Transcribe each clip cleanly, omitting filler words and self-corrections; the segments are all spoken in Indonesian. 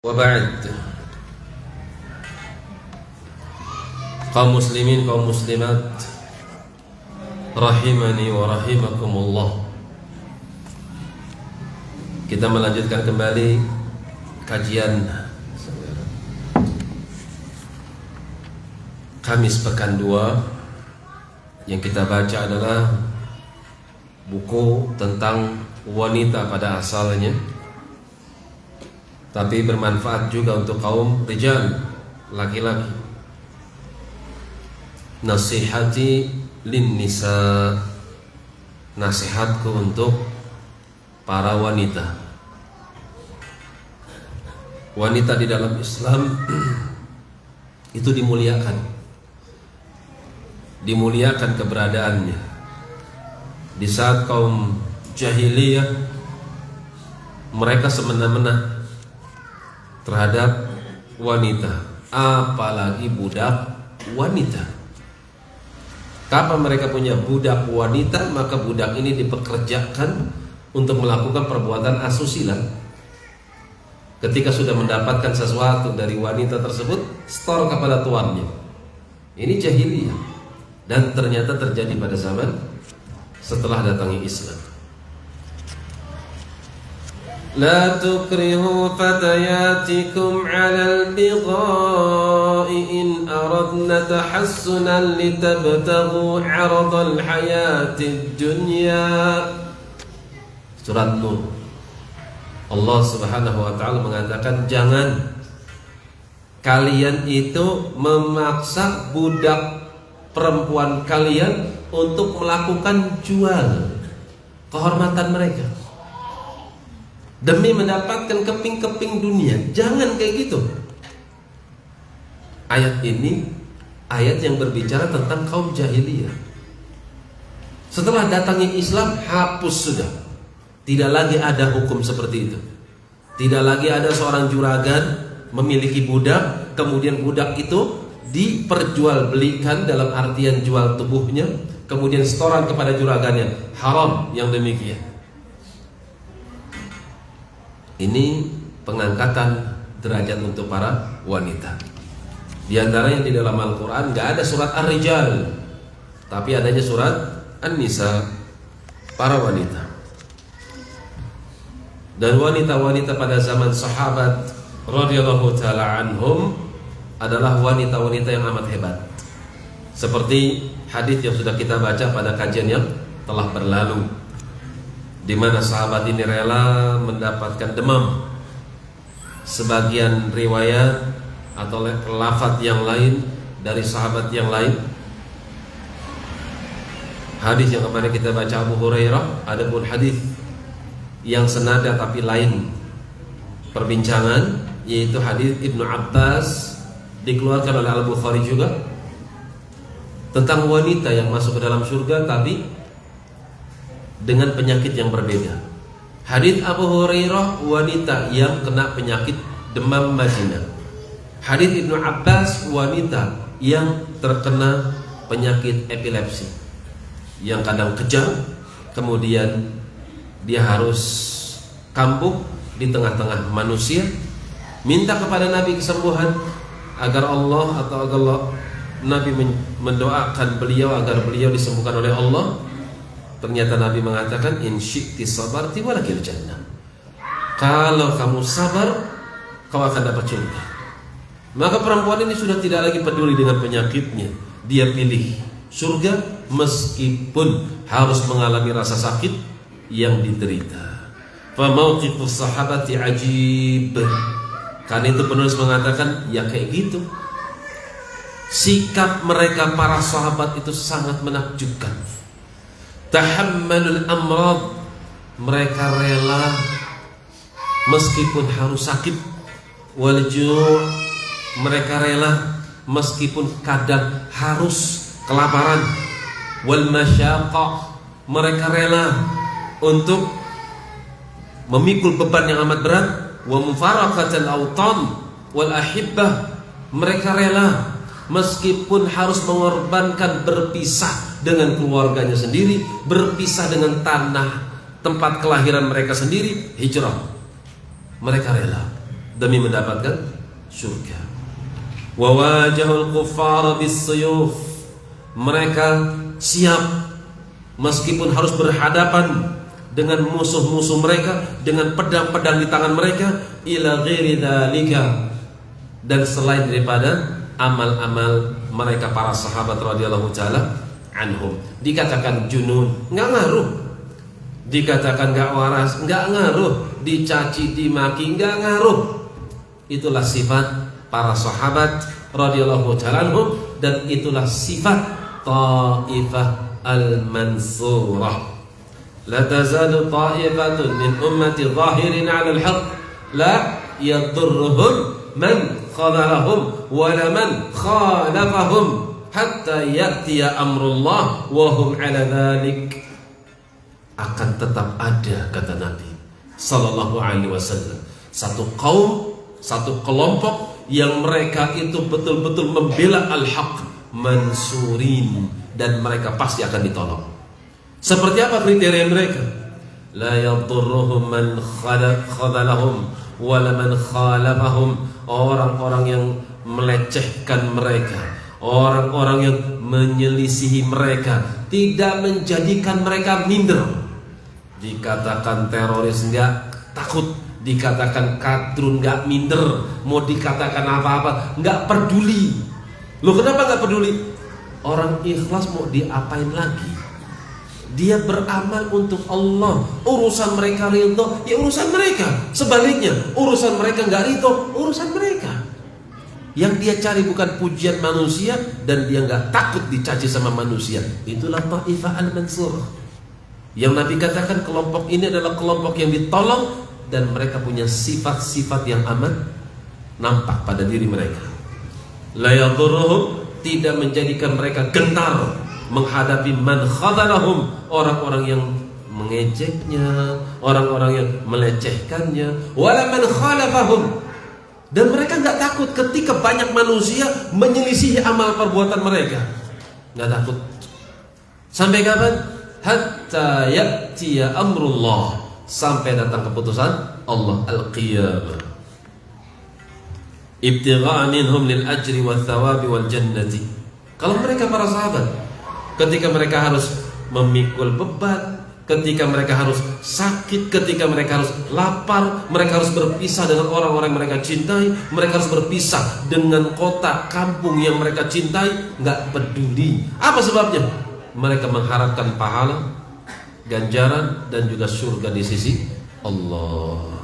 Wa ba'd. Kaum muslimin, kaum muslimat, rahimani wa rahimakumullah. Kita melanjutkan kembali kajian Kamis pekan 2. Yang kita baca adalah buku tentang wanita pada asalnya, tapi bermanfaat juga untuk kaum rijal, laki-laki. Nasihati lin nisa, nasihatku untuk para wanita. Wanita di dalam Islam itu dimuliakan keberadaannya. Di saat kaum jahiliyah mereka semena-mena terhadap wanita, apalagi budak wanita. Kapan mereka punya budak wanita, maka budak ini dipekerjakan untuk melakukan perbuatan asusila. Ketika sudah mendapatkan sesuatu dari wanita tersebut, store kepada tuannya. Ini jahiliyah, dan ternyata terjadi pada zaman setelah datangnya Islam. La tukrihu fatayatikum 'alal bigha'i in aradna tahassunan litabtaghu 'aradal hayatid dunya. Surat Nur. Allah Subhanahu wa taala mengatakan, jangan kalian itu memaksa budak perempuan kalian untuk melakukan jual kehormatan mereka demi mendapatkan keping-keping dunia. Jangan kayak gitu. Ayat ini ayat yang berbicara tentang kaum jahiliyah. Setelah datangnya Islam, hapus sudah. Tidak lagi ada hukum seperti itu. Tidak lagi ada seorang juragan memiliki budak, kemudian budak itu diperjualbelikan dalam artian jual tubuhnya, kemudian setoran kepada juragannya. Haram yang demikian. Ini pengangkatan derajat untuk para wanita. Di antaranya di dalam Al-Quran gak ada surat Ar-Rijal, tapi adanya surat An-Nisa, para wanita. Dan wanita-wanita pada zaman sahabat radhiyallahu ta'ala anhum adalah wanita-wanita yang amat hebat. Seperti hadis yang sudah kita baca pada kajian yang telah berlalu, di mana sahabat ini rela mendapatkan demam. Sebagian riwayat atau lafaz yang lain dari sahabat yang lain, hadis yang kemarin kita baca Abu Hurairah, adapun hadis yang senada tapi lain perbincangan, yaitu hadis Ibnu Abbas, dikeluarkan oleh Al-Bukhari juga, tentang wanita yang masuk ke dalam surga tapi dengan penyakit yang berbeda. Hadis Abu Hurairah, wanita yang kena penyakit demam Madinah. Hadis Ibnu Abbas, wanita yang terkena penyakit epilepsi, yang kadang kejang, kemudian dia harus kambuh di tengah-tengah manusia, minta kepada Nabi kesembuhan agar Allah atau agar Nabi mendoakan beliau agar beliau disembuhkan oleh Allah. Ternyata Nabi mengatakan, in syi'ti sabarti walakil jannah. Kalau kamu sabar, kau akan dapat surga. Maka perempuan ini sudah tidak lagi peduli dengan penyakitnya. Dia pilih surga meskipun harus mengalami rasa sakit yang diterita. Fa mauqifus sahabati ajib. Karena itu penulis mengatakan, ya kayak gitu. Sikap mereka para sahabat itu sangat menakjubkan. Tahammalul amrad, mereka rela meskipun harus sakit. Wal ju', mereka rela meskipun kadang harus kelaparan. Wal masyaqah, mereka rela untuk memikul beban yang amat berat. Wa mufaraqatul autan wal ahibbah, mereka rela meskipun harus mengorbankan berpisah dengan keluarganya sendiri, berpisah dengan tanah tempat kelahiran mereka sendiri, hijrah. Mereka rela demi mendapatkan surga. Wa wajahul kuffara bis-suyuf, mereka siap meskipun harus berhadapan dengan musuh-musuh mereka dengan pedang-pedang di tangan mereka, ila ghairi dzalika, dan selain daripada amal-amal mereka para sahabat radhiyallahu taala anhum. Dikatakan junun, enggak ngaruh. Dikatakan enggak waras, enggak ngaruh. Dicaci dimaki, enggak ngaruh. Itulah sifat para sahabat radhiyallahu taala anhum, dan itulah sifat Taifah al-mansurah. La tazalu ta'ifatun min ummati zahirin 'ala al-haqq la yadurruhum man khadalahum wa la man khalafahum hatta ya'tiya amrullah wa hum 'ala dhalik. Akan tetap ada, kata Nabi sallallahu alaihi wasallam, satu kaum, satu kelompok yang mereka itu betul-betul membela al-haq, mansurin, dan mereka pasti akan ditolong. Seperti apa kriteria mereka? La yadurruhum man khadalahum wa la man khalafahum, orang-orang yang melecehkan mereka, orang-orang yang menyelisihi mereka, tidak menjadikan mereka minder. Dikatakan teroris enggak takut, dikatakan kadrun enggak minder, mau dikatakan apa-apa enggak peduli. Loh, kenapa enggak peduli? Orang ikhlas mau diapain lagi? Dia beramal untuk Allah. Urusan mereka ridho, ya urusan mereka. Sebaliknya, urusan mereka enggak ridho, urusan mereka. Yang dia cari bukan pujian manusia, dan dia enggak takut dicaci sama manusia. Itulah Taifah al-Mansurah. Yang Nabi katakan kelompok ini adalah kelompok yang ditolong, dan mereka punya sifat-sifat yang amat nampak pada diri mereka. La yadurruhum, tidak menjadikan mereka gentar menghadapi man khadalahum, orang-orang yang mengejeknya, orang-orang yang melecehkannya, wala man khalafahum, dan mereka enggak takut ketika banyak manusia menyelisihi amal perbuatan mereka. Enggak takut. Sampai kapan? Hatta ya'tiya amrullah, sampai datang keputusan Allah, al-qiyamah. Ibtigha'a minhum lil ajri wal thawabi wal jannati. Kalau mereka para sahabat, ketika mereka harus memikul beban, ketika mereka harus sakit, ketika mereka harus lapar, mereka harus berpisah dengan orang-orang yang mereka cintai, mereka harus berpisah dengan kota kampung yang mereka cintai, enggak peduli. Apa sebabnya? Mereka mengharapkan pahala, ganjaran, dan juga surga di sisi Allah.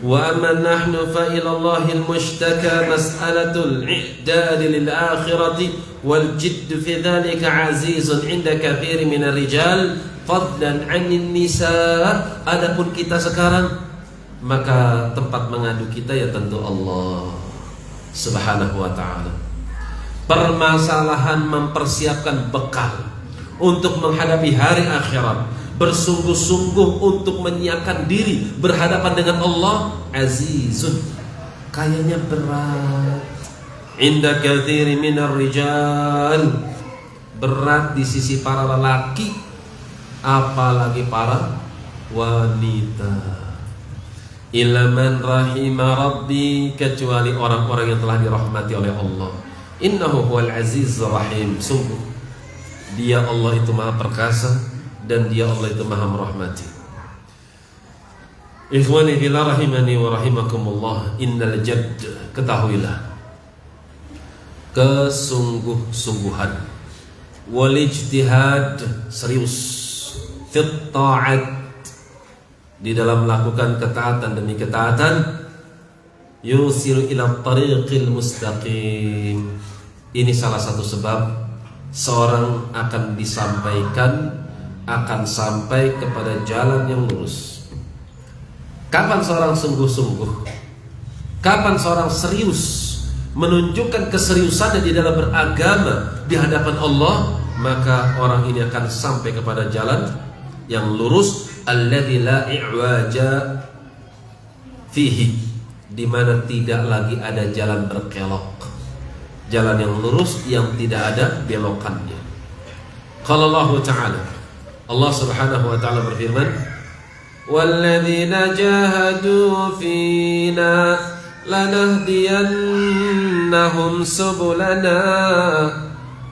Wa amma nahnu fa ila Allahil mushtaka mas'alatul i'dad lil akhirati wal jidd fi dhalika azizun 'inda katsir min ar-rijal fadlan 'anil nisa. Adapun kita sekarang, maka tempat mengadu kita ya tentu Allah Subhanahu wa taala. Permasalahan mempersiapkan bekal untuk menghadapi hari akhirat, bersungguh-sungguh untuk menyiapkan diri berhadapan dengan Allah, azizun, kayaknya berat. Inda katsiri minar rijal, berat di sisi para lelaki, apalagi para wanita. Illa man rahima rabbi, kecuali orang-orang yang telah dirahmati oleh Allah. Innahu huwal azizur rahim, sungguh Dia Allah itu maha perkasa, dan Dia Allah itu maha merahmati. Ikhwani fillah rahimani wa rahimakumullah, innal jadd, ketahuilah, kesungguh-sungguhan, wal ijtihad, serius, fit ta'at, di dalam melakukan ketaatan demi ketaatan, yusil ila tariqil mustaqim. Ini salah satu sebab seorang akan disampaikan, akan sampai kepada jalan yang lurus. Kapan seorang sungguh-sungguh, kapan seorang serius menunjukkan keseriusannya di dalam beragama di hadapan Allah, maka orang ini akan sampai kepada jalan yang lurus, alladzi la i'waja fihi, di mana tidak lagi ada jalan berkelok, jalan yang lurus yang tidak ada belokannya. Qala Allah Ta'ala, Allah Subhanahu wa taala berfirman, "Walladzina jahadu fina lanahdiyannahum subulana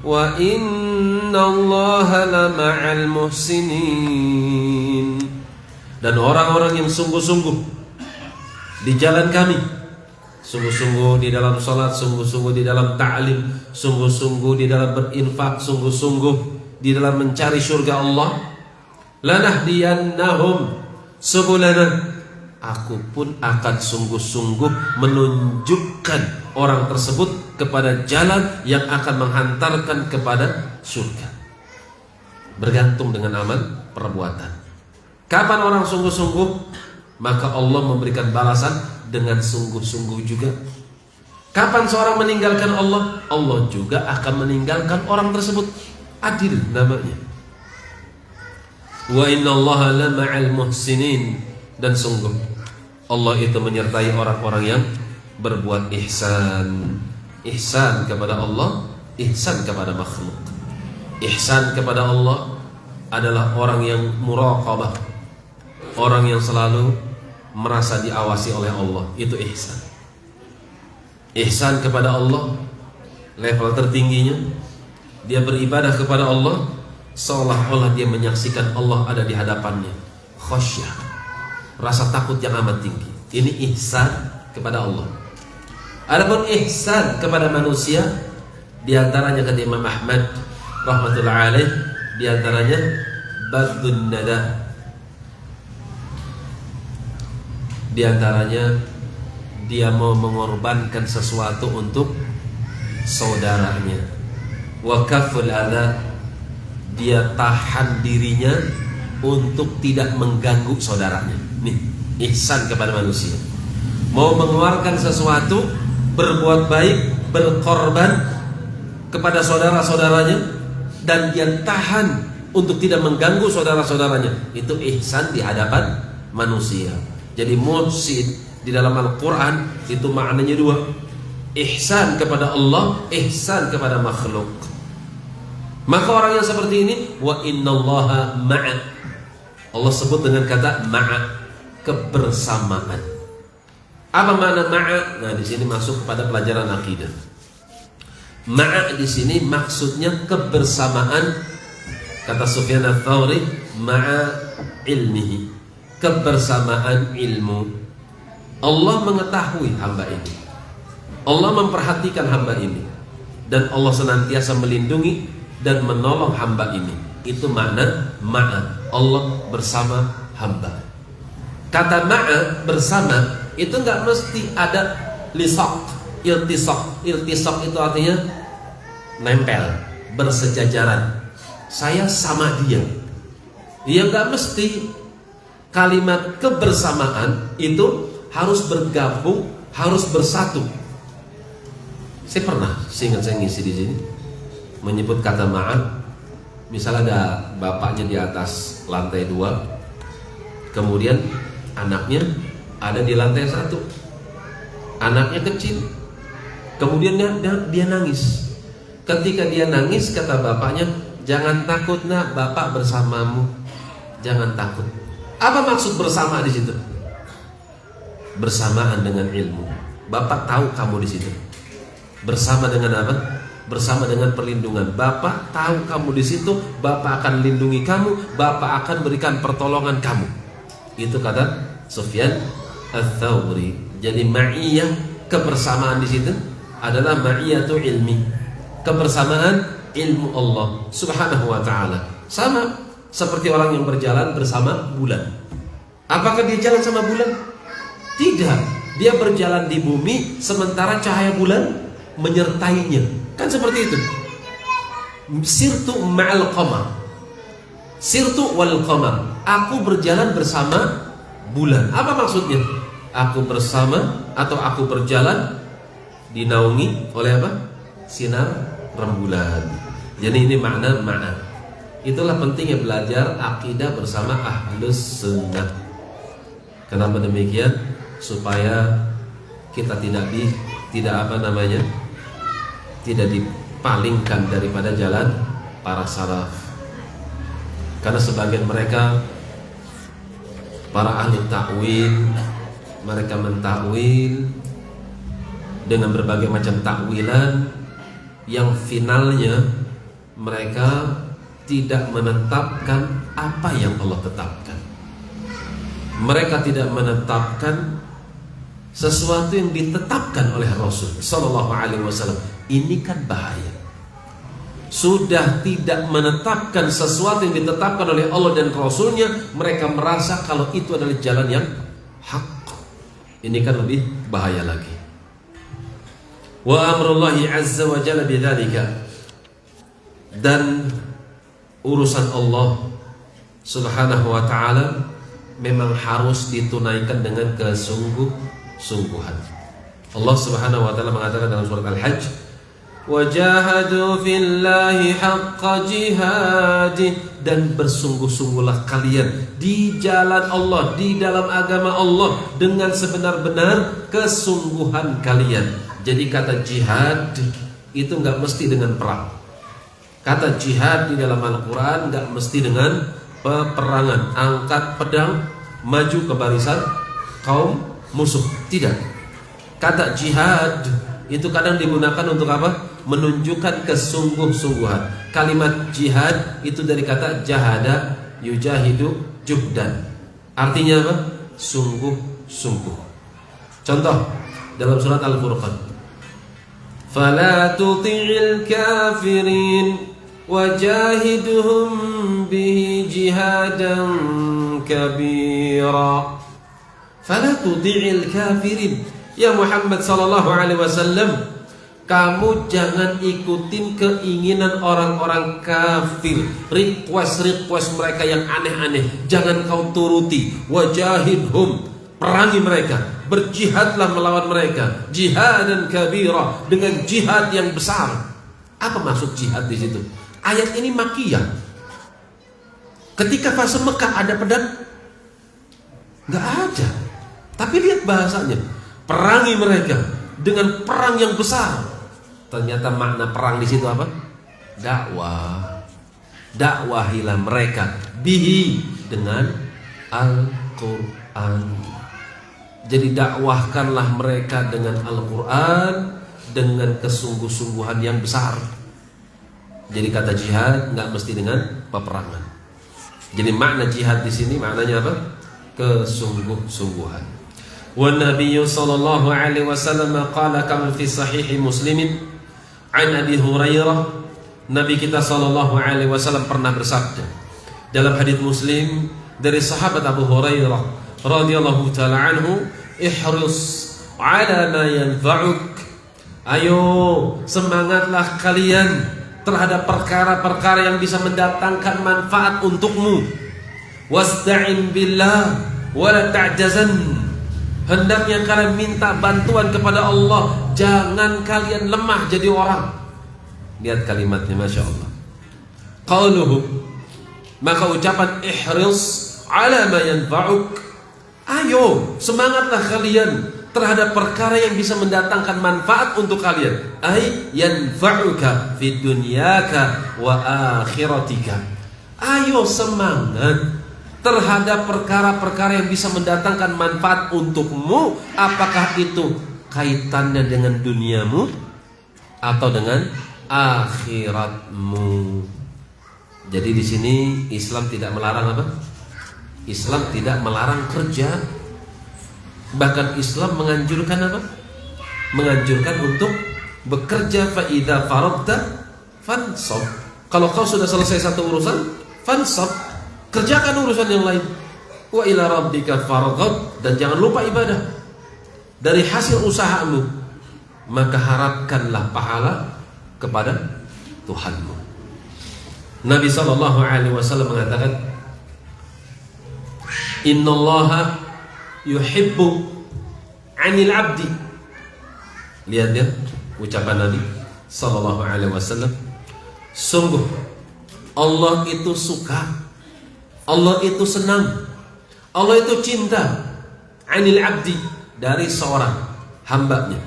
wa innallaha lama'al muhsinin. Dan orang-orang yang sungguh-sungguh di jalan kami, sungguh-sungguh di dalam salat, sungguh-sungguh di dalam ta'lim, sungguh-sungguh di dalam berinfak, sungguh-sungguh di dalam mencari surga Allah, lanahdiyannahum subulana, aku pun akan sungguh-sungguh menunjukkan orang tersebut kepada jalan yang akan menghantarkan kepada surga. Bergantung dengan amal perbuatan. Kapan orang sungguh-sungguh, maka Allah memberikan balasan dengan sungguh-sungguh juga. Kapan seorang meninggalkan Allah, Allah juga akan meninggalkan orang tersebut. Adil namanya. Wa innallaha lama'al muhsinin, dan sungguh Allah itu menyertai orang-orang yang berbuat ihsan. Ihsan kepada Allah, ihsan kepada makhluk. Ihsan kepada Allah adalah orang yang muraqabah, orang yang selalu merasa diawasi oleh Allah. Itu ihsan. Ihsan kepada Allah level tertingginya, dia beribadah kepada Allah seolah-olah dia menyaksikan Allah ada di hadapannya. Khasyah, rasa takut yang amat tinggi. Ini ihsan kepada Allah. Adapun ihsan kepada manusia, di antaranya kata Imam Ahmad rahmatullahi alaih, di antaranya badlun nada. Di antaranya dia mau mengorbankan sesuatu untuk saudaranya. Wa kaful adza, dia tahan dirinya untuk tidak mengganggu saudaranya. Nih, ihsan kepada manusia. Mau mengeluarkan sesuatu, berbuat baik, berkorban kepada saudara-saudaranya, dan dia tahan untuk tidak mengganggu saudara-saudaranya. Itu ihsan di hadapan manusia. Jadi muhsin di dalam Al-Quran itu maknanya dua. Ihsan kepada Allah, ihsan kepada makhluk. Maka orang yang seperti ini, wa innallaha ma'a, Allah sebut dengan kata ma'a, kebersamaan. Apa makna ma'a? Nah, di sini masuk kepada pelajaran akidah. Ma'a di sini maksudnya kebersamaan. Kata Sufyan Ats-Tsauri, ma'a ilmihi, kebersamaan ilmu. Allah mengetahui hamba ini, Allah memperhatikan hamba ini, dan Allah senantiasa melindungi dan menolong hamba ini. Itu makna ma'a, Allah bersama hamba. Kata ma'a, bersama, itu enggak mesti ada lisaq, iltisaq. Iltisaq itu artinya nempel, bersejajaran. Saya sama dia. Dia enggak mesti. Kalimat kebersamaan itu harus bergabung, harus bersatu. Saya ingat saya ngisi di sini menyebut kata ma'a. Misal ada bapaknya di atas lantai 2, kemudian anaknya ada di lantai 1. Anaknya kecil, kemudian dia nangis. Ketika dia nangis, kata bapaknya, jangan takut nak, bapak bersamamu. Jangan takut. Apa maksud bersama di situ? Bersamaan dengan ilmu. Bapak tahu kamu di situ. Bersama dengan apa? Bersama dengan perlindungan. Bapak tahu kamu di situ, Bapak akan lindungi kamu, Bapak akan berikan pertolongan kamu. Itu kata Sufyan Ats-Tsauri. Jadi ma'iyah, kebersamaan di situ adalah ma'iyatu ilmi, kebersamaan ilmu Allah Subhanahu wa taala. Sama seperti orang yang berjalan bersama bulan. Apakah dia jalan sama bulan? Tidak. Dia berjalan di bumi sementara cahaya bulan menyertainya. Kan seperti itu. Sirtu ma'al qamar, sirtu wal qamar. Aku berjalan bersama bulan. Apa maksudnya? Aku bersama atau aku berjalan dinaungi oleh apa? Sinar rembulan. Jadi ini makna ma'a. Itulah pentingnya belajar akidah bersama Ahlus Sunnah. Kenapa demikian? Supaya kita tidak dipalingkan daripada jalan para salaf. Karena sebagian mereka, para ahli takwil, mereka mentakwil dengan berbagai macam takwilan yang finalnya mereka tidak menetapkan apa yang Allah tetapkan. Mereka tidak menetapkan sesuatu yang ditetapkan oleh Rasul Sallallahu Alaihi Wasallam. Ini kan bahaya. Sudah tidak menetapkan sesuatu yang ditetapkan oleh Allah dan Rasulnya, mereka merasa kalau itu adalah jalan yang hak. Ini kan lebih bahaya lagi. Wa amrullahi azza wa jalla bidzalika, dan urusan Allah Subhanahu wa ta'ala memang harus ditunaikan dengan kesungguh-sungguhan. Allah Subhanahu wa ta'ala mengatakan dalam surat Al-Hajj, wajahadu fillahi haqqa jihadi, dan bersungguh-sungguhlah kalian di jalan Allah, di dalam agama Allah dengan sebenar-benar kesungguhan kalian. Jadi kata jihad itu enggak mesti dengan perang. Kata jihad di dalam Al-Quran enggak mesti dengan peperangan, angkat pedang maju ke barisan kaum musuh. Tidak. Kata jihad itu kadang digunakan untuk apa? Menunjukkan kesungguh-sungguhan. Kalimat jihad itu dari kata jahada yujahidu juhdan. Artinya apa? Sungguh-sungguh. Contoh dalam surat Al-Furqan, fala tuti'il kafirin wajahidhum bihi jihadan kabira. Fala tuti'il kafirin, ya Muhammad sallallahu alaihi wasallam, kamu jangan ikutin keinginan orang-orang kafir, request mereka yang aneh-aneh, jangan kau turuti. Wajahidhum, perangi mereka, berjihadlah melawan mereka, jihadan kabira, dengan jihad yang besar. Apa maksud jihad di situ? Ayat ini makiyah. Ketika fase Mekah ada pedang? Enggak ada. Tapi lihat bahasanya, perangi mereka dengan perang yang besar. Ternyata makna perang di situ apa? Dakwah. Dakwahilah mereka bihi, dengan Al-Quran. Jadi dakwahkanlah mereka dengan Al-Quran, dengan kesungguh-sungguhan yang besar. Jadi kata jihad nggak mesti dengan peperangan. Jadi makna jihad di sini maknanya apa? Kesungguh-sungguhan. Wa Nabiyyu sallallahu alaihi wasallam qala kama fi sahih Muslim an Abi Hurairah, Nabi kita sallallahu alaihi wasallam pernah bersabda dalam hadis Muslim dari sahabat Abu Hurairah radhiyallahu taala anhu, ihris ala ma yanfa'uk, ayo semangatlah kalian terhadap perkara-perkara yang bisa mendatangkan manfaat untukmu. Wasta'in billah wa la ta'jazan, hendaknya kalian minta bantuan kepada Allah, jangan kalian lemah jadi orang. Lihat kalimatnya, Masya Allah. Qauluhu, maka ucapan ihris ala ma yanfa'uk, ayo semangatlah kalian terhadap perkara yang bisa mendatangkan manfaat untuk kalian. Ay yanfa'uka fid dunyaka wa akhiratika, ayo semangat terhadap perkara-perkara yang bisa mendatangkan manfaat untukmu, apakah itu kaitannya dengan duniamu atau dengan akhiratmu. Jadi di sini Islam tidak melarang apa? Islam tidak melarang kerja. Bahkan Islam menganjurkan apa? Menganjurkan untuk bekerja. Fa idza faragta fansab, kalau kau sudah selesai satu urusan, fansab, kerjakan urusan yang lain. Wa ila rabbika farghab, dan jangan lupa ibadah. Dari hasil usahamu maka harapkanlah pahala kepada Tuhanmu. Nabi sallallahu alaihi wasallam mengatakan, innallaha yuhibbu 'anil 'abdi. Lihat ya ucapan Nabi sallallahu alaihi wasallam, sungguh Allah itu suka, Allah itu senang, Allah itu cinta 'anil 'abdi, dari seorang hambanya.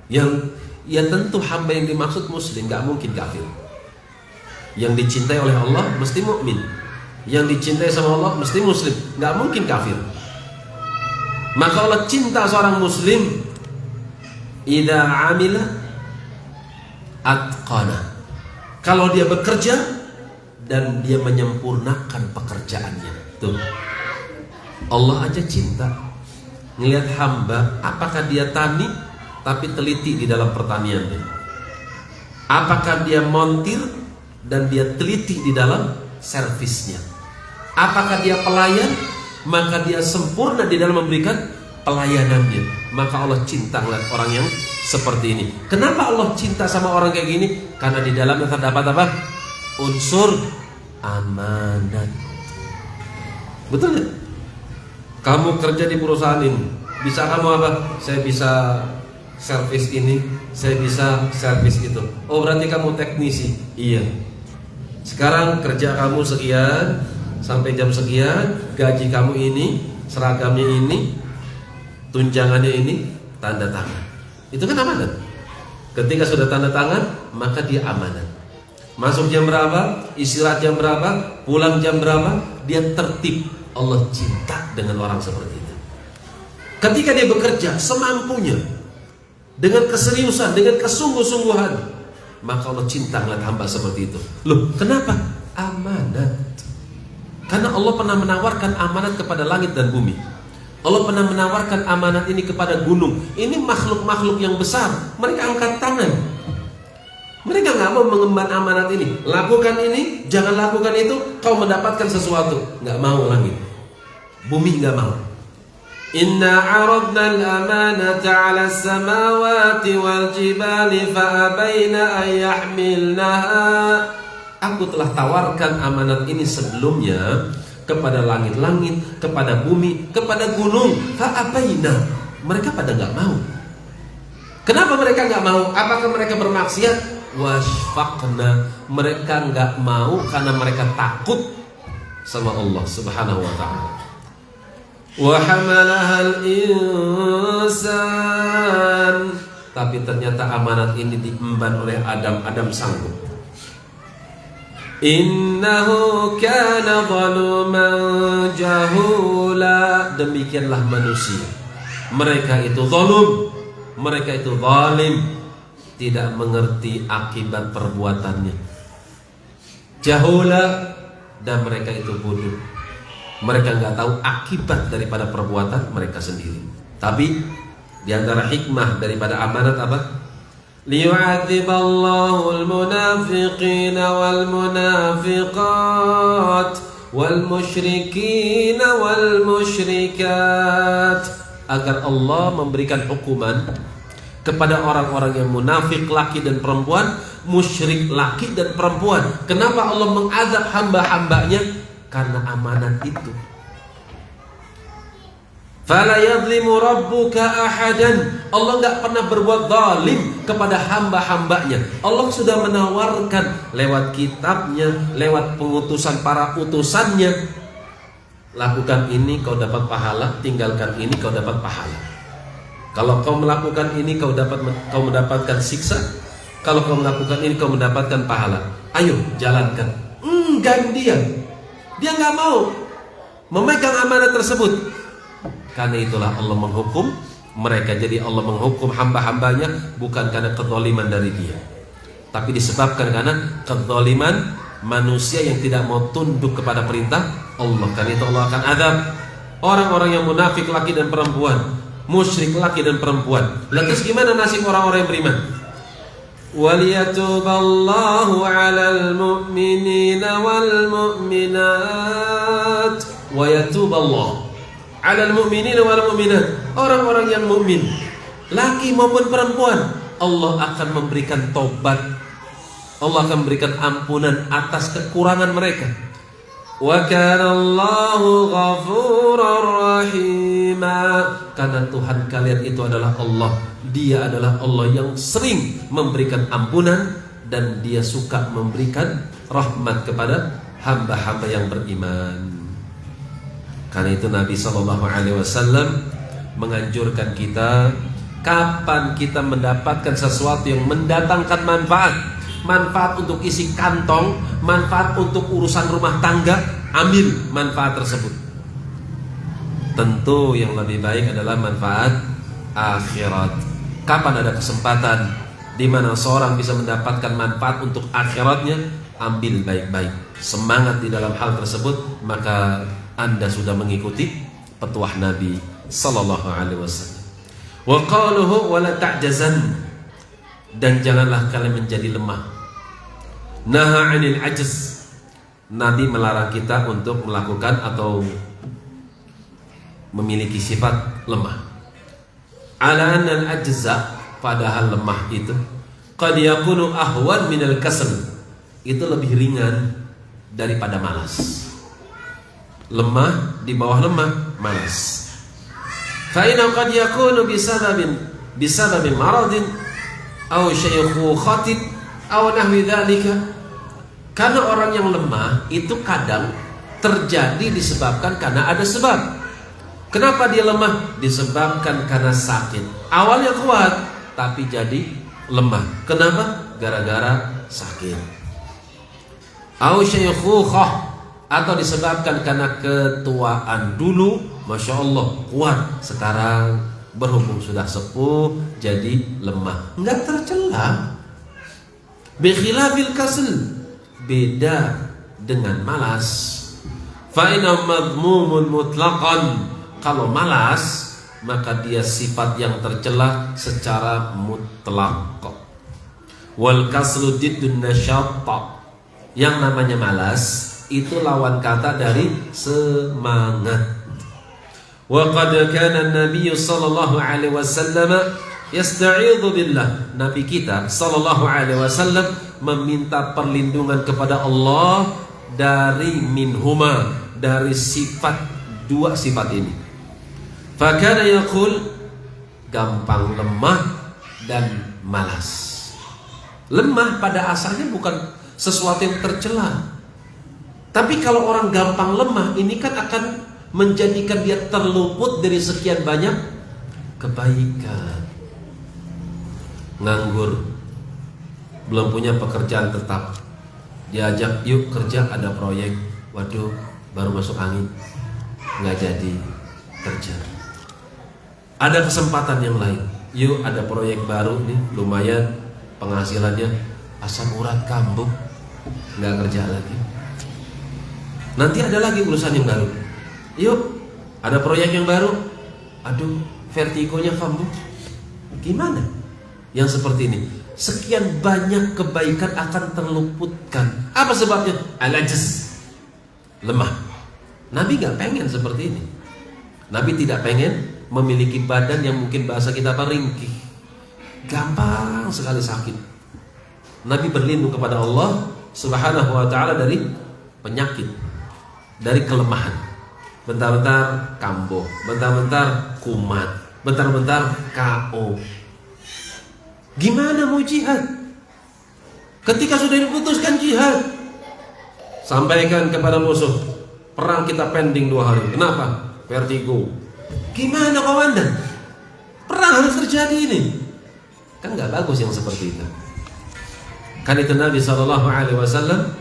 Yang ya tentu hamba yang dimaksud muslim, gak mungkin kafir. Yang dicintai oleh Allah mesti mukmin, yang dicintai sama Allah mesti muslim, gak mungkin kafir. Maka Allah cinta seorang muslim idza 'amila atqana. Kalau dia bekerja dan dia menyempurnakan pekerjaannya. Tuh. Allah aja cinta ngelihat hamba, apakah dia tani tapi teliti di dalam pertaniannya, apakah dia montir dan dia teliti di dalam servisnya, apakah dia pelayan maka dia sempurna di dalam memberikan pelayanannya. Maka Allah cinta ngelihat orang yang seperti ini. Kenapa Allah cinta sama orang kayak gini? Karena di dalamnya terdapat apa? Unsur amanat. Betul ya? Kamu kerja di perusahaan ini, bisa kamu apa? Saya bisa servis ini, saya bisa servis itu. Oh, berarti kamu teknisi. Iya. Sekarang kerja kamu sekian sampai jam sekian, gaji kamu ini, seragamnya ini, tunjangannya ini, tanda tangan. Itu kan amanat. Ketika sudah tanda tangan, maka dia amanat. Masuk jam berapa, istirahat jam berapa, pulang jam berapa, dia tertib. Allah cinta dengan orang seperti itu. Ketika dia bekerja semampunya, dengan keseriusan, dengan kesungguh-sungguhan, maka Allah cinta melihat hamba seperti itu. Loh, kenapa? Amanat. Karena Allah pernah menawarkan amanat kepada langit dan bumi. Allah pernah menawarkan amanat ini kepada gunung. Ini makhluk-makhluk yang besar. Mereka angkat tangan. Mereka nggak mau mengemban amanat ini. Lakukan ini, jangan lakukan itu, kau mendapatkan sesuatu. Nggak mau langit, bumi nggak mau. Inna aradna al-amanata 'ala as-samawati wal jibali fa'abaina an yahmilnaha. Aku telah tawarkan amanat ini sebelumnya kepada langit-langit, kepada bumi, kepada gunung. Fa'abaina. Mereka pada nggak mau. Kenapa mereka nggak mau? Apakah mereka bermaksiat? Wasfaqna, mereka nggak mau karena mereka takut sama Allah Subhanahu wa taala. Wa hamalahal insan, tapi ternyata amanat ini diemban oleh Adam. Adam sanggup. Innahu kana zaluman jahula, demikianlah manusia. Mereka itu zalum, mereka itu zalim, tidak mengerti akibat perbuatannya. Jahula, dan mereka itu bodoh. Mereka nggak tahu akibat daripada perbuatan mereka sendiri. Tapi di antara hikmah daripada amanat apa? Liyu'adziballahu al-munafiqina wal munafiqat wal musyrikina wal musyrikat, agar Allah memberikan hukuman kepada orang-orang yang munafik laki dan perempuan, musyrik laki dan perempuan. Kenapa Allah mengazab hamba-hambanya? Karena amanat itu. Fala yadhlimu rabbuka ahadan. Allah enggak pernah berbuat zalim kepada hamba-hambanya. Allah sudah menawarkan lewat kitabnya, lewat pengutusan para utusannya. Lakukan ini kau dapat pahala, tinggalkan ini kau dapat pahala. Kalau kau melakukan ini kau mendapatkan siksa. Kalau kau melakukan ini kau mendapatkan pahala. Ayo jalankan. Enggak, dia nggak mau memegang amanat tersebut. Karena itulah Allah menghukum mereka. Jadi Allah menghukum hamba-hambanya bukan karena kezaliman dari dia, tapi disebabkan karena kezaliman manusia yang tidak mau tunduk kepada perintah Allah. Karena itu Allah akan azab orang-orang yang munafik laki dan perempuan, musyrik laki dan perempuan. Lantas gimana nasib orang-orang yang beriman? Waliyatuballahu 'alal mu'minina wal mu'minat wa yatuballahu 'alal mu'minina wal mu'minat. Orang-orang yang mukmin, laki maupun perempuan, Allah akan memberikan taubat. Allah akan memberikan ampunan atas kekurangan mereka. Wa kana Allahu ghafurar rahima. Karena Tuhan kalian itu adalah Allah. Dia adalah Allah yang sering memberikan ampunan, dan Dia suka memberikan rahmat kepada hamba-hamba yang beriman. Karena itu Nabi SAW menganjurkan kita, kapan kita mendapatkan sesuatu yang mendatangkan manfaat untuk isi kantong, manfaat untuk urusan rumah tangga, ambil manfaat tersebut. Tentu yang lebih baik adalah manfaat akhirat. Kapan ada kesempatan di mana seorang bisa mendapatkan manfaat untuk akhiratnya, ambil baik-baik. Semangat di dalam hal tersebut, maka Anda sudah mengikuti petuah Nabi sallallahu alaihi wasallam. Wa qaluhu wa la ta'jazan, dan janganlah kalian menjadi lemah. Naha 'anil ajz, Nabi melarang kita untuk melakukan atau memiliki sifat lemah. Ala anna al-ajza, padahal lemah itu qad yakunu ahwan minal kasal, itu lebih ringan daripada malas. Lemah di bawah lemah, malas. Fa inna qad yakunu bisababin maradin aw syaykhukatin aw nahwi dzalika. Karena orang yang lemah itu kadang terjadi disebabkan karena ada sebab. Kenapa dia lemah? Disebabkan karena sakit. Awalnya kuat, tapi jadi lemah. Kenapa? Gara-gara sakit. Au syaikhukah, atau disebabkan karena ketuaan. Dulu Masya Allah kuat, sekarang berhubung sudah sepuh jadi lemah. Enggak tercela. Bikhilafil kasl, beda dengan malas. Fa inna madmumun mutlaqan, kalau malas maka dia sifat yang tercela secara mutlak. Wal kaslu diddun nasyat, yang namanya malas itu lawan kata dari semangat. Wa qad kana an-nabiy sallallahu alaihi wasallam yasta'idzu billah, Nabi kita sallallahu alaihi wasallam meminta perlindungan kepada Allah dari minhuma, dari sifat, dua sifat ini. Fakana yaqul, gampang lemah dan malas. Lemah pada asalnya bukan sesuatu yang tercela. Tapi kalau orang gampang lemah, ini kan akan menjadikan dia terluput dari sekian banyak kebaikan. Nganggur, belum punya pekerjaan tetap, diajak yuk kerja, ada proyek, waduh baru masuk angin, nggak jadi kerja. Ada kesempatan yang lain, yuk ada proyek baru nih, lumayan penghasilannya, asam urat kambuh, nggak kerja lagi. Nanti ada lagi urusan yang baru, yuk ada proyek yang baru, aduh vertigonya kambuh. Gimana yang seperti ini? Sekian banyak kebaikan akan terluputkan. Apa sebabnya? Al-ajz, lemah. Nabi gak pengen seperti ini. Nabi tidak pengen memiliki badan yang mungkin bahasa kita ringkih, gampang sekali sakit. Nabi berlindung kepada Allah Subhanahu wa ta'ala dari penyakit, dari kelemahan. Bentar-bentar kambuh, bentar-bentar kumat, bentar-bentar KO. Gimana mau jihad? Ketika sudah diputuskan jihad, sampaikan kepada musuh, perang kita pending 2 hari. Kenapa? Vertigo. Gimana komandan? Perang harus terjadi ini. Kan gak bagus yang seperti itu. Kan itu Nabi SAW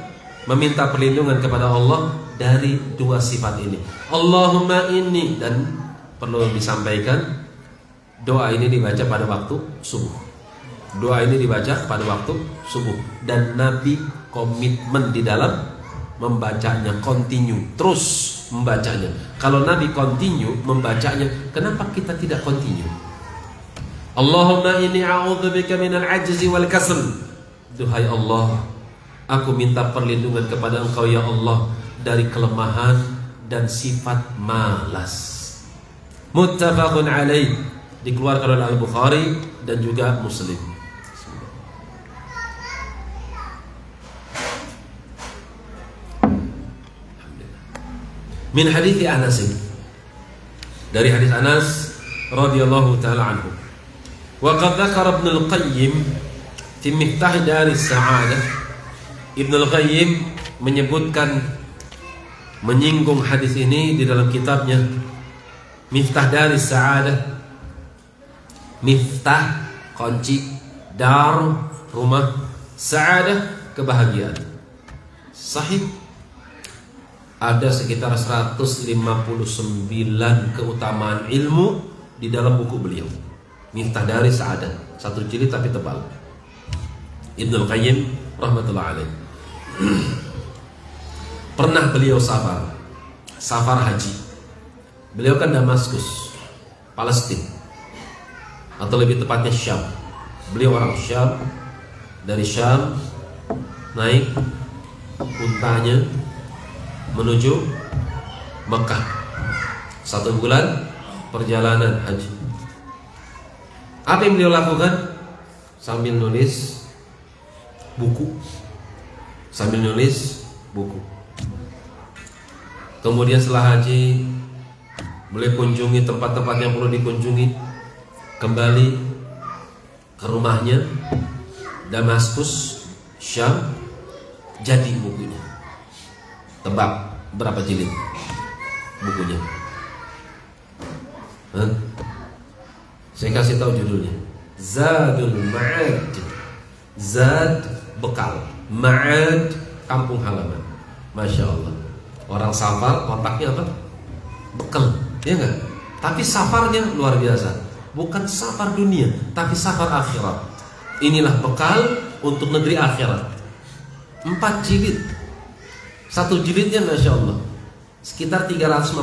meminta perlindungan kepada Allah dari 2 sifat ini. Allahumma inni, dan perlu disampaikan, doa ini dibaca pada waktu subuh. Doa ini dibaca pada waktu subuh. Dan Nabi komitmen di dalam membacanya, continue, terus membacanya. Kalau Nabi continue membacanya, kenapa kita tidak continue? Allahumma inni a'udzubika minal ajzi wal kasl. Duhai Allah, aku minta perlindungan kepada Engkau ya Allah dari kelemahan dan sifat malas. Muttafaqun alaih, dikeluarkan oleh Al-Bukhari dan juga Muslim. Min hadits Anas, dari hadis Anas radhiyallahu taala anhu. Wa qad dzakara Ibnu Al-Qayyim fi Miftah Daris Sa'adah. Ibnu Al-Qayyim menyebutkan, menyinggung hadis ini di dalam kitabnya Miftah Daris Sa'adah. Miftah kunci, dar rumah, sa'adah kebahagiaan. Sahih. Ada sekitar 159 keutamaan ilmu di dalam buku beliau. Miftah Dari Sa'adah, 1 jilid tapi tebal. Ibnul Qayyim rahmatullah alaih. Pernah beliau safar haji. Beliau kan Damaskus, Palestina, atau lebih tepatnya Syam. Beliau orang Syam. Dari Syam naik untanya menuju Mekah. 1 bulan perjalanan haji. Apa yang beliau lakukan? Sambil nulis buku. Kemudian setelah haji, beliau kunjungi tempat-tempat yang perlu dikunjungi. Kembali ke rumahnya, Damaskus, Syam. Jadi bukunya. Tebak berapa jilid bukunya? Saya kasih tahu judulnya. Zadul Ma'ad. Zad bekal, Ma'ad kampung halaman. Masya Allah. Orang safar otaknya apa? Bekal, ya enggak? Tapi safarnya luar biasa. Bukan safar dunia, tapi safar akhirat. Inilah bekal untuk negeri akhirat. 4 jilid. 1 jilidnya Masya Allah sekitar 350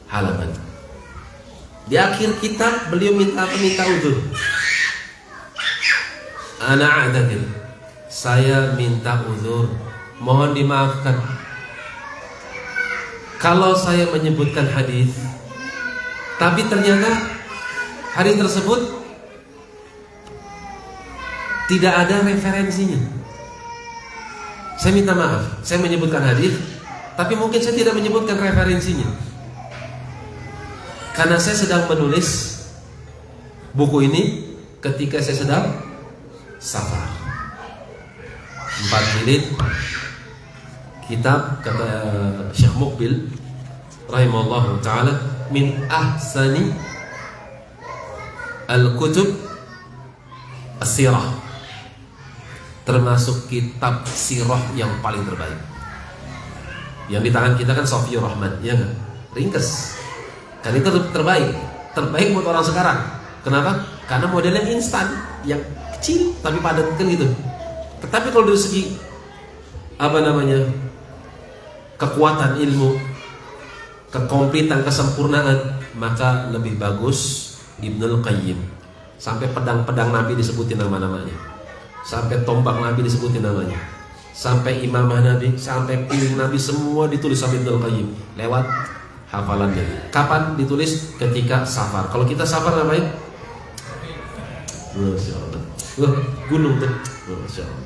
halaman. Di akhir kitab beliau minta uzur. Ana a'tadzir, saya minta uzur, mohon dimaafkan kalau saya menyebutkan hadis, tapi ternyata hadis tersebut tidak ada referensinya. Saya minta maaf, saya menyebutkan hadis, tapi mungkin saya tidak menyebutkan referensinya, karena saya sedang menulis buku ini ketika saya sedang safar. 4 jilid kitab, kata Syekh Muqbil rahimahullah ta'ala, min ahsani al-kutub as-sirah, termasuk kitab sirah yang paling terbaik. Yang di tangan kita kan Sofiyur Rahman, ya kan? Ringkes. Kan itu terbaik buat orang sekarang. Kenapa? Karena modelnya instan, yang kecil tapi padat kan gitu. Tetapi kalau dari segi kekuatan ilmu, kekompletan, kesempurnaan, maka lebih bagus Ibnul Qayyim. Sampai pedang-pedang Nabi disebutin nama-namanya, sampai tombak Nabi disebutin namanya, sampai imamah Nabi, sampai piring Nabi, semua ditulis sama Ibnul Qayyim lewat hafalannya. Kapan ditulis? Ketika safar. Kalau kita safar ngapain? Masya Allah. Gunung tuh. Masya Allah.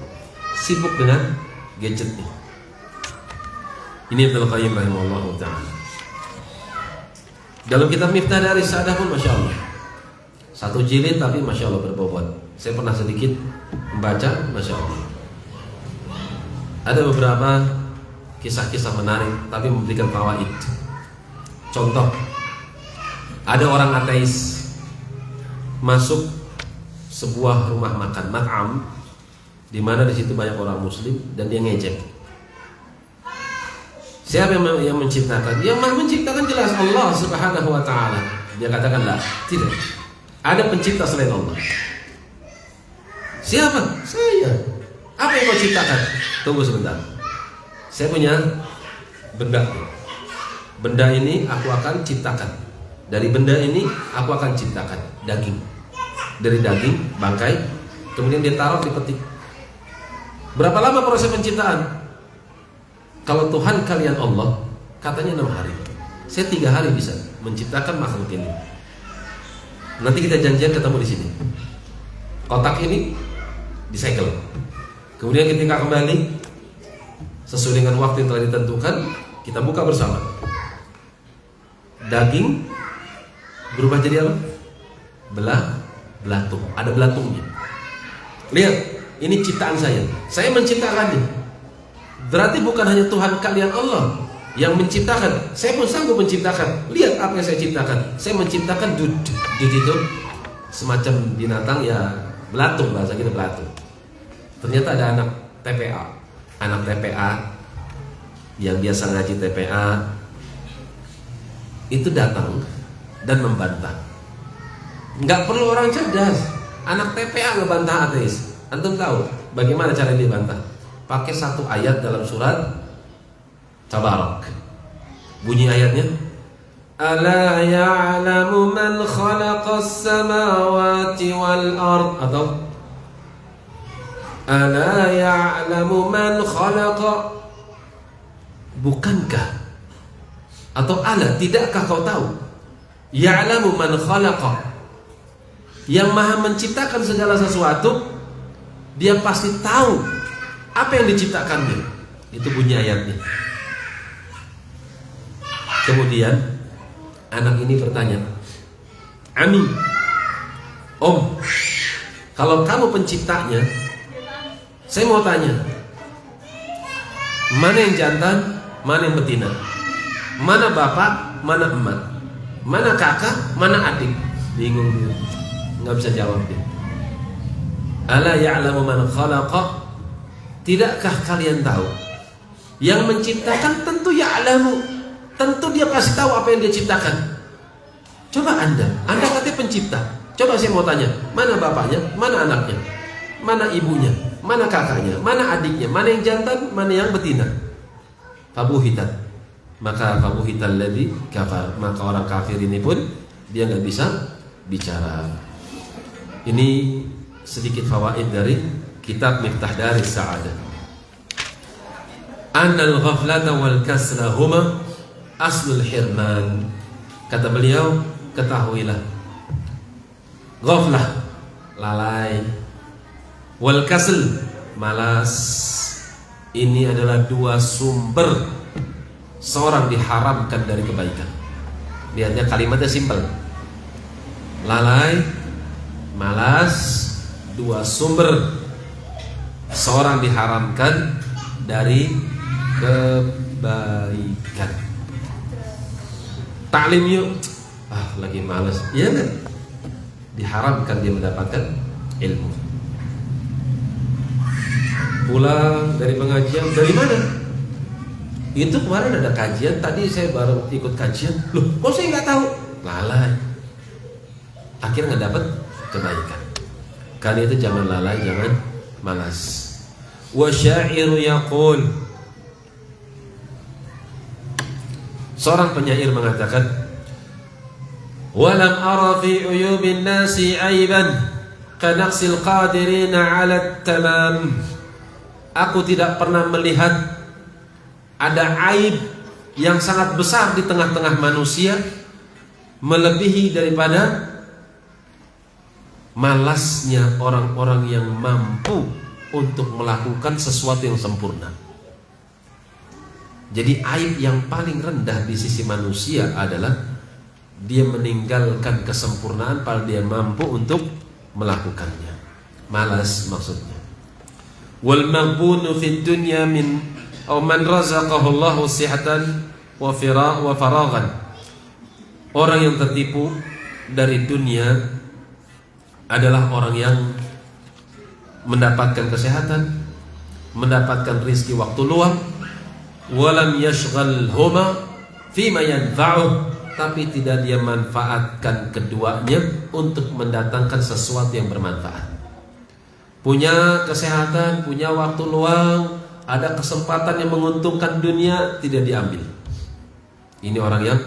Sibuk dengan gadgetnya. Ini Ibnul Qayyim rahimahullah ta'ala. Dalam kitab Miftah Dari Sa'adah pun Masya Allah, 1 jilid tapi Masya Allah berbobot. Saya pernah sedikit membaca, Masya Allah. Ada beberapa kisah-kisah menarik tapi memberikan fawaid. Contoh, ada orang ateis masuk sebuah rumah makan, mat'am, di mana di situ banyak orang muslim, dan dia ngejek. Siapa yang menciptakan? Yang menciptakan jelas Allah Subhanahu wa ta'ala. Dia katakan lah, tidak ada pencipta selain Allah. Siapa? Saya. Apa yang kau ciptakan? Tunggu sebentar. Saya punya benda. Benda ini aku akan ciptakan. Dari benda ini aku akan ciptakan daging. Dari daging, bangkai, kemudian dia taruh di peti. Berapa lama proses penciptaan? Kalau Tuhan kalian Allah, katanya 6 hari. Saya 3 hari bisa menciptakan makhluk ini. Nanti kita janjian ketemu di sini. Kotak ini disegel. Kemudian ketika kembali sesuai dengan waktu yang telah ditentukan, kita buka bersama. Daging berubah jadi apa? Belatung. Ada belatungnya. Lihat, ini ciptaan saya. Saya menciptakannya. Berarti bukan hanya Tuhan kalian Allah yang menciptakan, saya pun sanggup menciptakan. Lihat apa yang saya ciptakan. Saya menciptakan dud. Dud itu semacam binatang, ya belatung, bahasa kita belatung. Ternyata ada anak TPA yang biasa ngaji TPA itu datang dan membantah. Nggak perlu orang cerdas. Anak TPA ngebantah ateis. Antum tahu bagaimana cara dia bantah? Pakai satu ayat dalam surat Tabarak. Bunyi ayatnya, Ala ya'lamu man khalaqas samawati wal ard, atau Ala ya'lamu man khalaqa, bukankah, atau ala, tidakkah kau tahu, ya'lamu man khalaqa, yang maha menciptakan segala sesuatu, dia pasti tahu apa yang diciptakannya. Itu bunyi ayatnya. Kemudian anak ini bertanya, Ami, Om, kalau kamu penciptanya, saya mau tanya, mana yang jantan, mana yang betina, mana bapak, mana emak, mana kakak, mana adik. Bingung dia, nggak bisa jawab dia. Ala ya'lamu man khalaqa, tidakkah kalian tahu yang menciptakan? Tentu ya'lamu, tentu dia pasti tahu apa yang dia ciptakan. Coba anda katanya pencipta. Coba saya mau tanya, mana bapaknya, mana anaknya, mana ibunya, mana kakaknya, mana adiknya, mana yang jantan, mana yang betina. Fabuhitat, maka fabuhital ladzi kafar, maka orang kafir ini pun dia nggak bisa bicara. Ini sedikit fawaid dari kitab Miftah Daris Sa'adah. Annal ghaflata wal kasla huma aslul hirman. Kata beliau, ketahuilah, ghaflah, lalai, wal kasl, malas, ini adalah dua sumber seorang diharamkan dari kebaikan. Lihatnya kalimatnya simpel. Lalai, malas, dua sumber seorang diharamkan dari kebaikan. Taklim yuk, lagi malas, iya kan? Diharamkan dia mendapatkan ilmu. Pulang dari pengajian, dari mana? Itu kemarin ada kajian, tadi saya baru ikut kajian. Loh, kok saya nggak tahu? Lalai. Akhirnya nggak dapat kebaikan. Kali itu jangan lalai, jangan malas. Wa syairu yaqul, seorang penyair mengatakan, walam ara fi uyubin nasi aiban kanaqsil qadirina 'ala tamam. Aku tidak pernah melihat ada aib yang sangat besar di tengah-tengah manusia melebihi daripada malasnya orang-orang yang mampu untuk melakukan sesuatu yang sempurna. Jadi aib yang paling rendah di sisi manusia adalah dia meninggalkan kesempurnaan padahal dia mampu untuk melakukannya. Malas maksudnya. Wal maghbunu fid dunya min aw man razaqahu Allahu sihatan wa faraghan. Orang yang tertipu dari dunia adalah orang yang mendapatkan kesehatan, mendapatkan rizki waktu luang, walam yashghalhuma fima yanfa'uh, tapi tidak dia manfaatkan keduanya untuk mendatangkan sesuatu yang bermanfaat. Punya kesehatan, punya waktu luang, ada kesempatan yang menguntungkan dunia, tidak diambil. Ini orang yang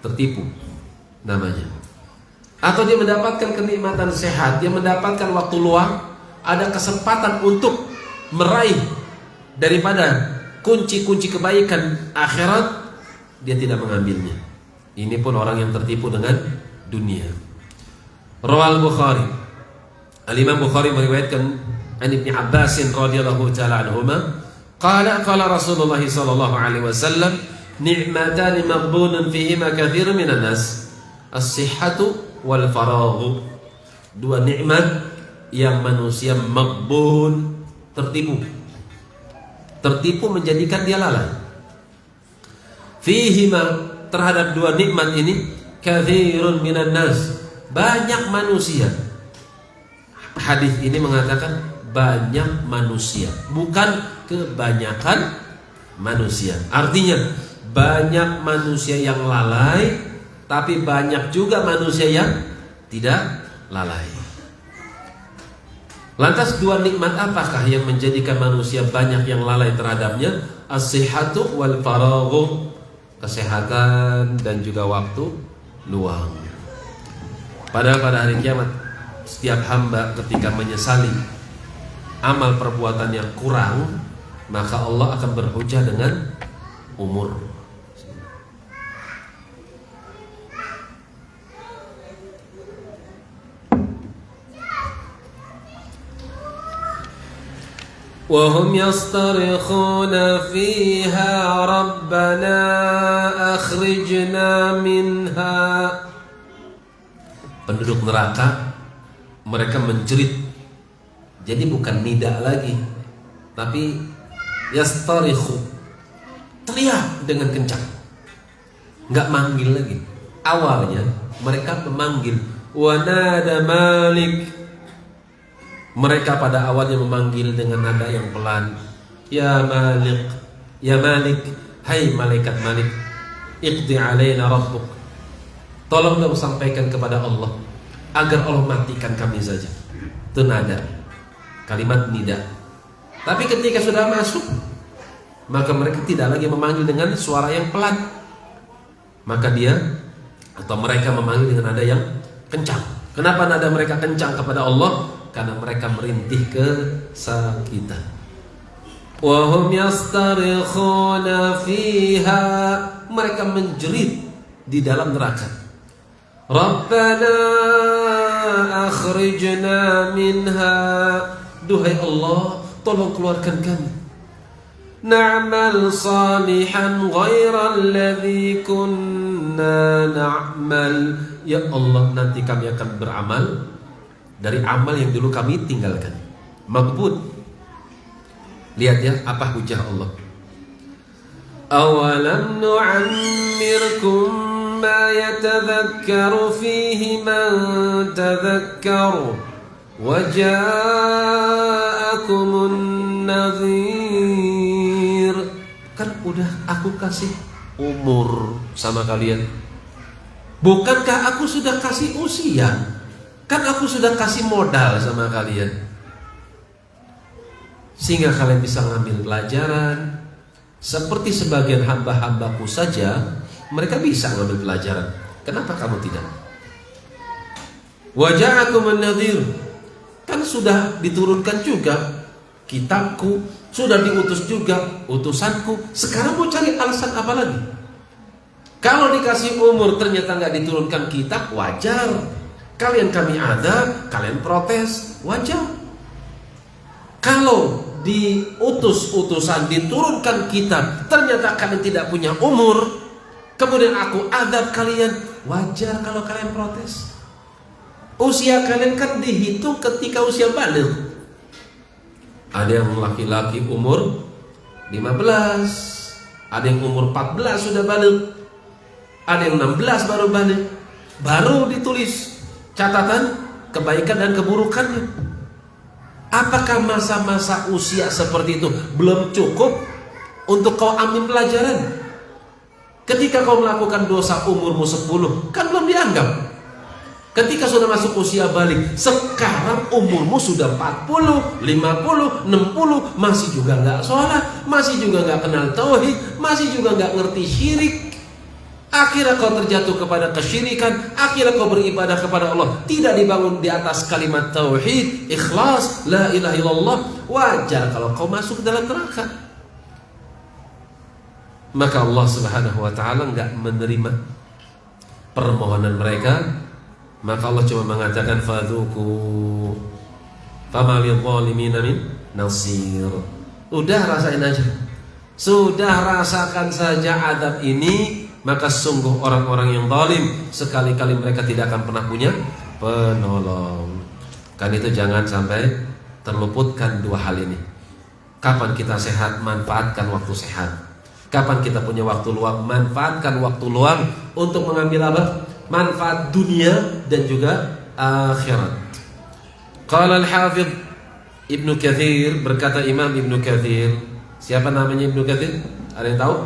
tertipu namanya. Atau dia mendapatkan kenikmatan sehat, dia mendapatkan waktu luang, ada kesempatan untuk meraih daripada kunci-kunci kebaikan akhirat, dia tidak mengambilnya. Ini pun orang yang tertipu dengan dunia. Rawal Bukhari, Al-Imam Bukhari meriwayatkan an Ibnu Abbas radhiyallahu ta'ala anhuma, qala Rasulullah sallallahu alaihi wasallam, ni'matan maghbunun fihima katsirun minan nas, as-sihhatu wal faraghu. Dua nikmat yang manusia maghbun, tertipu menjadikan dia lalai. Fihima, terhadap dua nikmat ini, katsirun minan nas, banyak manusia. Hadis ini mengatakan banyak manusia, bukan kebanyakan manusia. Artinya banyak manusia yang lalai, tapi banyak juga manusia yang tidak lalai. Lantas dua nikmat apakah yang menjadikan manusia banyak yang lalai terhadapnya? As-sihhatu wal faraghu, kesehatan dan juga waktu luang. Padahal pada hari kiamat setiap hamba ketika menyesali amal perbuatan yang kurang, maka Allah akan berhujah dengan umur. وهم يصطرخون فيها ربنا أخرجنا منها. Penduduk neraka mereka menjerit, jadi bukan nida lagi, tapi yastarikhu, teriak dengan kencang, nggak manggil lagi. Awalnya mereka memanggil, wanada malik. Mereka pada awalnya memanggil dengan nada yang pelan, ya Malik, ya Malik, hai malaikat Malik, iqdi alaina rabbuk, tolonglah sampaikan kepada Allah agar Allah matikan kami saja. Itu nada, kalimat nida. Tapi ketika sudah masuk, maka mereka tidak lagi memanggil dengan suara yang pelan, maka dia atau mereka memanggil dengan nada yang kencang. Kenapa nada mereka kencang kepada Allah? Karena mereka merintih kesakitan. Wahum yastarikhuna fiha, mereka menjerit di dalam neraka. Rabbana akhrijna minha, duhai Allah, tolong keluarkan kami. Na'mal salihan ghairal ladzi kunna na'mal, ya Allah, nanti kami akan beramal dari amal yang dulu kami tinggalkan. Maqbul. Lihat ya, apa hujah Allah. Awalam nu'ammirkum ma yatadhakkaru fihi man tadhakkaru wa ja'akumun nadhir. Kan udah aku kasih umur sama kalian. Bukankah aku sudah kasih usia? Kan aku sudah kasih modal sama kalian, sehingga kalian bisa ngambil pelajaran. Seperti sebagian hamba-hambaku saja, mereka bisa ngambil pelajaran. Kenapa kamu tidak? Wa ja'akumun nadhir, kan sudah diturunkan juga kitabku, sudah diutus juga utusanku. Sekarang mau cari alasan apa lagi? Kalau dikasih umur ternyata nggak diturunkan kitab, wajar. Kalian kami adab, kalian protes, wajar. Kalau diutus utusan, diturunkan kitab, ternyata kalian tidak punya umur, kemudian aku adab kalian, wajar kalau kalian protes. Usia kalian kan dihitung ketika usia baligh. Ada yang laki-laki umur 15, ada yang umur 14 sudah baligh, ada yang 16 baru baligh, baru ditulis catatan kebaikan dan keburukannya. Apakah masa-masa usia seperti itu belum cukup untuk kau ambil pelajaran? Ketika kau melakukan dosa umurmu 10, kan belum dianggap. Ketika sudah masuk usia balik, sekarang umurmu sudah 40, 50, 60, masih juga nggak sholat, masih juga nggak kenal tauhid, masih juga nggak ngerti syirik. Akhirnya kau terjatuh kepada kesyirikan, akhirnya kau beribadah kepada Allah tidak dibangun di atas kalimat tauhid, ikhlas, la ilaha illallah. Wajar kalau kau masuk ke dalam neraka. Maka Allah Subhanahu wa taala enggak menerima permohonan mereka. Maka Allah cuma mengatakan fadzuku fama lidh-dhalimin min nasir. Udah rasain aja. Sudah rasakan saja adab ini. Maka sungguh orang-orang yang zalim sekali-kali mereka tidak akan pernah punya penolong. Kan itu jangan sampai terluputkan dua hal ini. Kapan kita sehat, manfaatkan waktu sehat. Kapan kita punya waktu luang, manfaatkan waktu luang untuk mengambil apa? Manfaat dunia dan juga akhirat. Qala al-Hafidh Ibnu Katsir, berkata Imam Ibnu Katsir. Siapa namanya Ibnu Katsir? Ada yang tahu?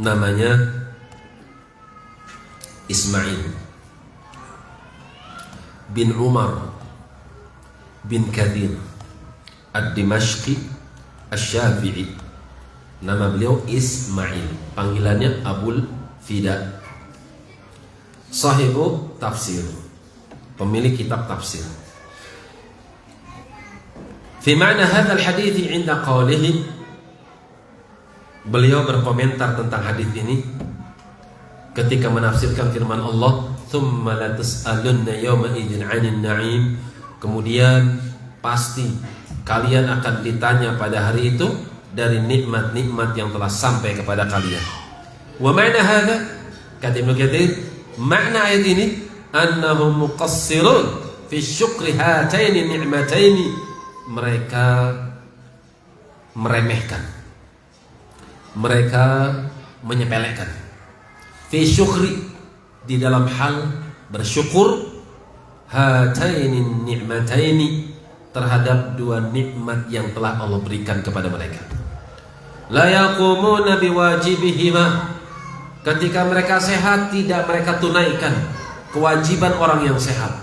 namanya Ismail bin Umar bin Kathir Ad-Dimashqi Asy-Syafi'i. Nama beliau Ismail, panggilannya Abul Fida. Sahibu tafsir, pemilik kitab tafsir. Fi ma'na hadzal hadits 'inda qawlihi, beliau berkomentar tentang hadis ini ketika menafsirkan firman Allah, "Tsumma la tus'alunna yawma idzin 'anil na'im." Kemudian pasti kalian akan ditanya pada hari itu dari nikmat-nikmat yang telah sampai kepada kalian. Wa ma'na hadza, kata Ibnu Katsir, makna ayat ini annahum muqassirun fi syukri hataini ni'mataini. Mereka meremehkan, mereka menyepelekan fi syukri, di dalam hal bersyukur, hataini ni'mataini, terhadap dua nikmat yang telah Allah berikan kepada mereka. La yaqumuna biwajibihima, ketika mereka sehat tidak mereka tunaikan kewajiban orang yang sehat.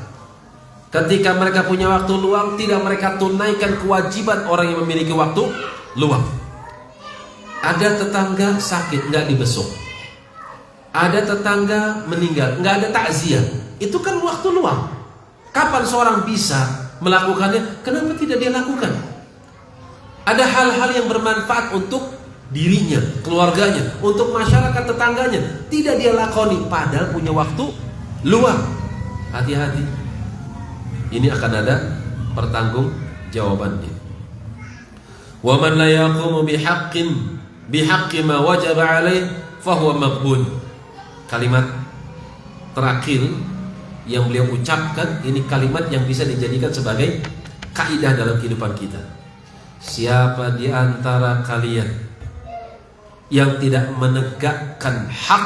Ketika mereka punya waktu luang tidak mereka tunaikan kewajiban orang yang memiliki waktu luang. Ada tetangga sakit nggak dibesuk, ada tetangga meninggal nggak ada takziah, itu kan waktu luang. Kapan seorang bisa melakukannya? Kenapa tidak dia lakukan? Ada hal-hal yang bermanfaat untuk dirinya, keluarganya, untuk masyarakat tetangganya, tidak dia lakoni padahal punya waktu luang. Hati-hati, ini akan ada pertanggung jawabannya. Wa man la yaqumu bihaqqi ma wajaba alaih fahuwa maghbun. Kalimat terakhir yang beliau ucapkan ini kalimat yang bisa dijadikan sebagai kaidah dalam kehidupan kita. Siapa di antara kalian yang tidak menegakkan hak,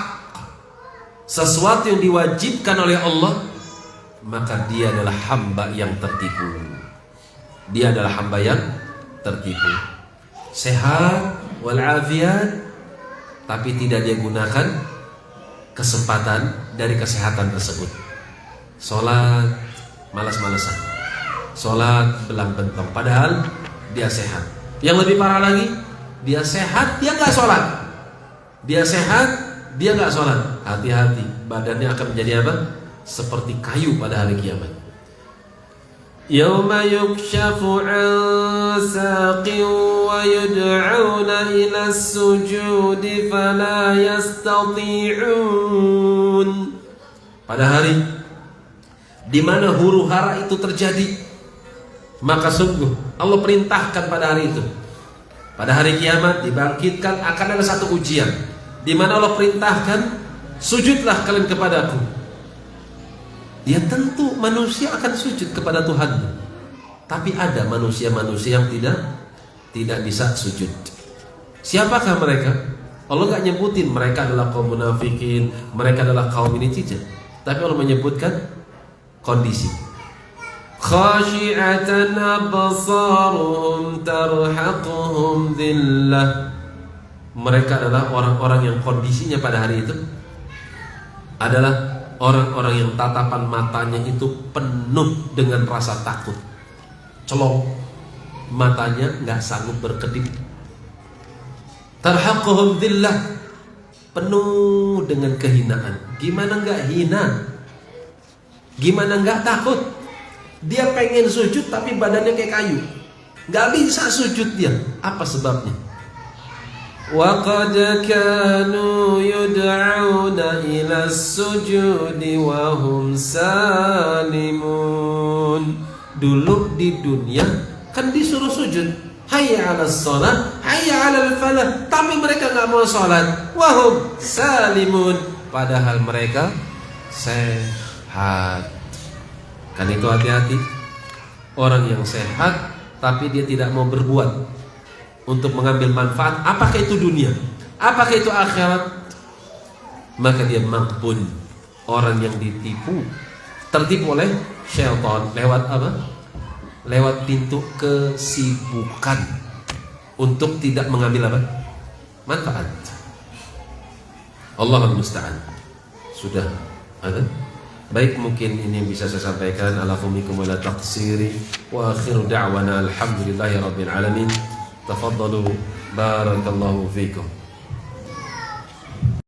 sesuatu yang diwajibkan oleh Allah, maka dia adalah hamba yang tertipu. Dia adalah hamba yang tertipu. Sehat walafiat, tapi tidak dia gunakan kesempatan dari kesehatan tersebut. Sholat malas-malasan, sholat belang-bentong, padahal dia sehat. Yang lebih parah lagi, dia sehat, dia nggak sholat. Dia sehat, dia nggak sholat. Hati-hati, badannya akan menjadi apa? Seperti kayu pada hari kiamat. Yauma yukshafu 'an saqin wa yud'auna ila as-sujudi fala yastati'un. Pada hari di mana huru-hara itu terjadi, maka sungguh Allah perintahkan pada hari itu. Pada hari kiamat dibangkitkan akan ada satu ujian di mana Allah perintahkan, sujudlah kalian kepadaku. Ya tentu manusia akan sujud kepada Tuhan, tapi ada manusia-manusia yang tidak bisa sujud. Siapakah mereka? Allah nggak nyebutin mereka adalah kaum munafikin, mereka adalah kaum ini, tidak. Tapi Allah menyebutkan kondisi. Khashi'atan absaruhum tarhaquhum dhillah. Mereka adalah orang-orang yang kondisinya pada hari itu adalah orang-orang yang tatapan matanya itu penuh dengan rasa takut. Celok, matanya nggak sanggup berkedip. Tarhaquhum dhillah, penuh dengan kehinaan. Gimana nggak hina? Gimana nggak takut? Dia pengen sujud tapi badannya kayak kayu, nggak bisa sujud dia. Apa sebabnya? Wa qad kanu yud'auna ila as-sujudi wa hum salimun. Dulu di dunia kan disuruh sujud, hayya 'alas shalah, hayya 'alal falah, tapi mereka enggak mau salat. Wa hum salimun, padahal mereka sehat. Kan itu hati-hati. Orang yang sehat tapi dia tidak mau berbuat untuk mengambil manfaat, apakah itu dunia, apakah itu akhirat, maka dia maghbun, orang yang ditipu, tertipu oleh syaitan. Lewat apa? Lewat pintu kesibukan untuk tidak mengambil apa? Manfaat. Allahul musta'an. Sudah ada. Baik, mungkin ini bisa saya sampaikan. Alafumikum wala taqsiri. Wa akhiru da'wana alhamdulillahi rabbil alamin. Tafaddalu, barakallahu fikum.